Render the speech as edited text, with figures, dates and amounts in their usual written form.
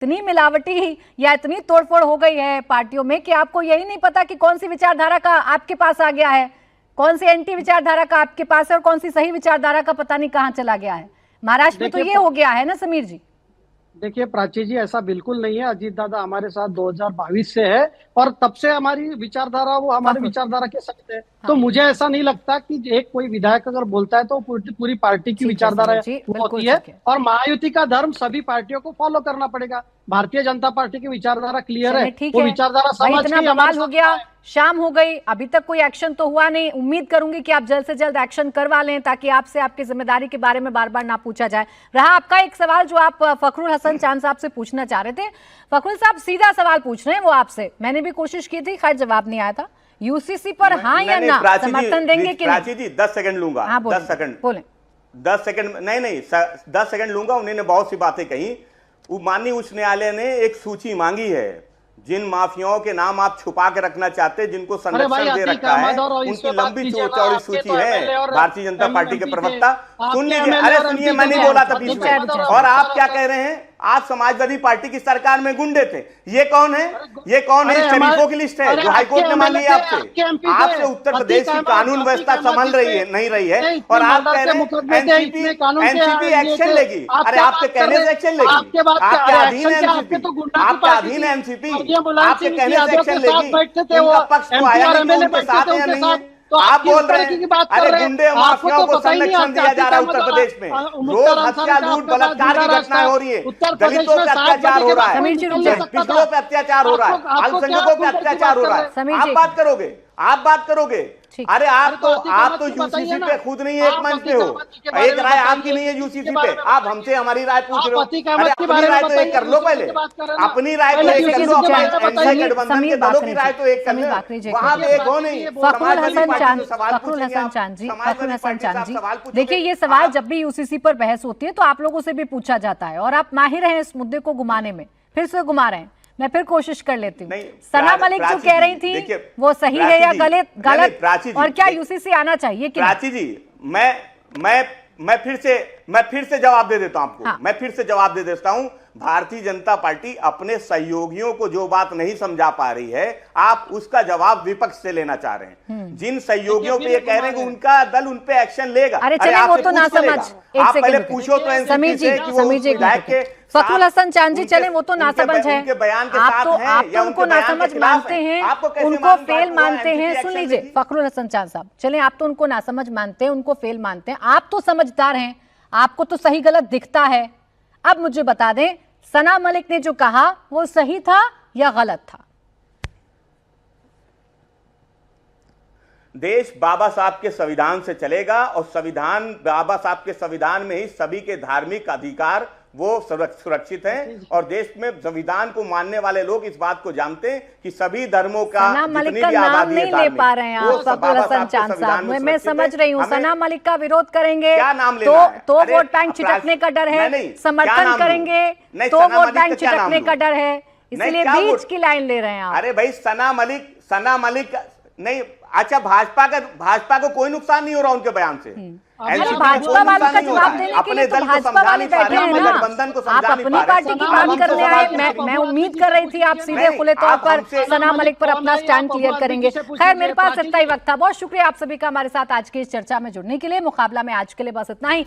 इतनी मिलावटी या इतनी तोड़फोड़ हो गई है पार्टियों में कि आपको यही नहीं पता कि कौन सी विचारधारा का आपके पास आ गया है, कौन सी एंटी विचारधारा का आपके पास है और कौन सी सही विचारधारा का पता नहीं कहां चला गया है। महाराष्ट्र में तो ये हो गया है ना समीर जी। देखिए प्राची जी, ऐसा बिल्कुल नहीं है। अजीत दादा हमारे साथ 2022 से है और तब से हमारी विचारधारा, वो हमारे विचारधारा के साथ है। तो मुझे ऐसा नहीं लगता कि एक कोई विधायक अगर बोलता है तो पूरी पार्टी की विचारधारा होती है। और महायुति का धर्म सभी पार्टियों को फॉलो करना पड़ेगा। भारतीय जनता पार्टी की विचारधारा क्लियर है, वो विचारधारा समाज इतना बवाल हो गया, शाम हो गई, अभी तक कोई एक्शन तो हुआ नहीं। उम्मीद करूंगी कि आप जल्द से जल्द एक्शन करवा लें ताकि आपसे आपकी जिम्मेदारी के बारे में बार बार ना पूछा जाए। रहा आपका एक सवाल जो आप फखरुल हसन चांद साहब से पूछना चाह रहे थे। फखरुल साहब सीधा सवाल पूछ रहे हैं वो आपसे, मैंने भी कोशिश की थी, खैर जवाब नहीं आया था। यूसीसी पर हाँ या ना समर्थन देंगे कि नहीं? जी 10 सेकंड लूंगा। हाँ, 10 सेकंड बोले। 10 सेकंड नहीं 10 सेकंड लूंगा। उन्होंने बहुत सी बातें कही। माननीय उच्च न्यायालय ने एक सूची मांगी है जिन माफियाओं के नाम आप छुपा के रखना चाहते हैं, जिनको संरक्षण दे रखा है, उनकी लंबी चौड़ी सूची है। भारतीय जनता पार्टी के प्रवक्ता सुन लीजिए, अरे सुनिए, मैं नहीं बोला था बीच में। और आप क्या कह रहे हैं? आप समाजवादी पार्टी की सरकार में गुंडे थे। ये कौन है? ये कौन है? शरीफों की लिस्ट है जो हाईकोर्ट ने मान ली है आपसे उत्तर प्रदेश की कानून व्यवस्था संभल रही है नहीं रही है, और आप कह रहे हैं एनसीपी एक्शन लेगी। अरे आपके कहने से एक्शन लेगी? आपके अधीन है एनसीपी, आपके अधीन है एनसीपी, आपके कहने से एक्शन लेगी? उनका पक्ष तो आया नहीं, उनके साथ या नहीं है? तो आप बोल रहे हैं अरे गुंडे माफियाओं को संरक्षण दिया जा रहा है उत्तर प्रदेश में। रोज हत्या, लूट, बलात्कार की घटनाएं हो रही है, दलितों पे अत्याचार हो रहा है, पिछड़ों पे अत्याचार हो रहा है, अल्पसंख्यकों पे अत्याचार हो रहा है। आप बात करोगे? आप बात करोगे? अरे आप तो यूसीसी पे खुद नहीं एक मंच पे हो। एक राय आपकी नहीं है यूसीसी पे, आप हमसे हमारी राय पूछ रहे हो। अरे अपनी राय तो एक कर लो, पहले अपनी राय तो एक कर लो, गठबंधन के दलों की राय तो एक कर लो। वहां पे एक हो नहीं। फखरुल हसन चांद जी, देखिए ये सवाल जब भी यूसीसी पर बहस होती है तो आप लोगों से भी पूछा जाता है और आप माहिर हैं इस मुद्दे को घुमाने में, फिर से घुमा रहे हैं। मैं फिर कोशिश कर लेती हूँ। सना मलिक जो कह रही थी वो सही है या गलत, और क्या यूसीसी आना चाहिए कि? प्राची जी, मैं फिर से जवाब दे देता हूं आपको। हाँ। मैं फिर से जवाब दे देता हूं। भारतीय जनता पार्टी अपने सहयोगियों को जो बात नहीं समझा पा रही है, आप उसका जवाब विपक्ष से लेना चाह रहे हैं। जिन सहयोगियों पे ये कह रहे हैं कि उनका दल उन पे एक्शन लेगा, अरे चले वो तो ना समझ, आप पहले पूछो तो समीर जी फखरुल हसन चांद जी, चले वो तो ना समझ है, आप तो उनको ना समझ मानते हैं, उनको फेल मानते हैं। सुन लीजिए फखरुल हसन चांद साहब, चले आप तो उनको ना समझ मानते हैं, उनको फेल मानते हैं, आप तो समझदार हैं, आपको तो सही गलत दिखता है। अब मुझे बता दें, सना मलिक ने जो कहा वो सही था या गलत था? देश बाबा साहब के संविधान से चलेगा और संविधान, बाबा साहब के संविधान में ही सभी के धार्मिक अधिकार वो सुरक्षित हैं और देश में संविधान को मानने वाले लोग इस बात को जानते हैं कि सभी धर्मों का जितनी भी आजादी है, नहीं ले पा रहे हैं आप फखरुल हसन चांद साहब। मैं समझ रही हूँ, सना मलिक का विरोध करेंगे तो वोट बैंक छिटकने का डर है, समर्थन करेंगे तो वोट बैंक छिटकने का डर है, इसलिए बीच की लाइन ले रहे हैं आप। अरे भाई सना मलिक नहीं, अच्छा भाजपा को कोई नुकसान नहीं हो रहा उनके बयान से। भाजपा वालों का जवाब देने के लिए तो भाजपा वाले बैठे हैं ना, आप अपनी पार्टी की बात कर रहे हैं। मैं उम्मीद कर रही थी आप सीधे खुले तौर पर सना मलिक पर अपना स्टैंड क्लियर करेंगे। खैर मेरे पास इतना ही वक्त था। बहुत शुक्रिया आप सभी का हमारे साथ आज की इस चर्चा में जुड़ने के लिए। मुकाबला में आज के लिए बस इतना ही।